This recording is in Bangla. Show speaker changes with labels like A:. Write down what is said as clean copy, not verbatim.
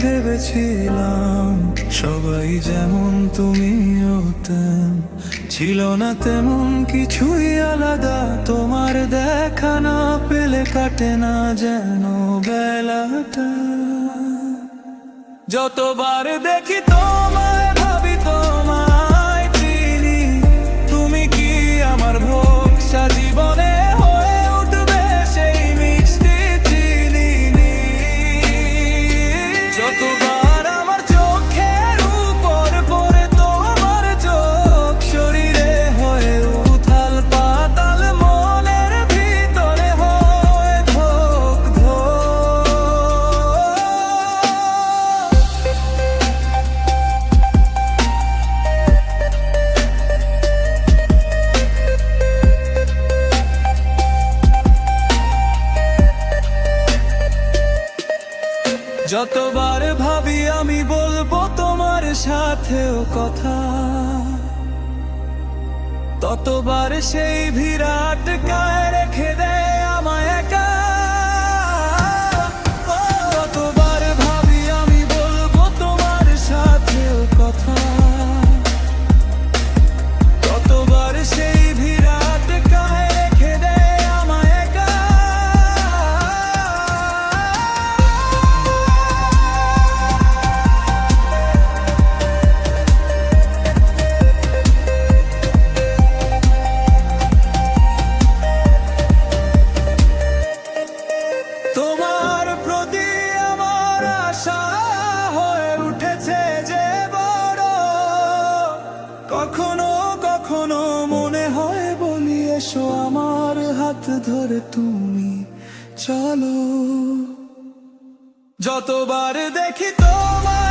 A: ভেবেছিলাম সবাই যেমন তুমিও তেমন, ছিল না তেমন কিছুই আলাদা। তোমার দেখা না পেলে কাটে না যেন বেলাটা। যতবার দেখি তোমায় ভাবি তোমায় চিনি, তুমি কি আমার ভরসা জীবনে হয়ে উঠবে সেই মিষ্টি চিনি। যতবার আমার চোখের উপর পড়ে তোমার চোখ, শরীরে হয়ে উথাল পাতাল, মনের ভিতরে হয় ধোক ধোক। যতবার ভাবি আমি বলবো তোমার সাথেও কথা, ততবার সেই বিরাট কায় রেখে দেয় আমায় একা। যতবার ভাবি আমি বলবো তোমার সাথেও কথা, ততবার সেই বিরাট কায় রেখে দেয় আমায় একা। তোমার প্রতি আমার আশা হয়ে উঠেছে যে বড়, কখনো কখনো মনে হয় বলি এসো আমার হাত ধরে তুমি চলো। যতবার দেখি তোমার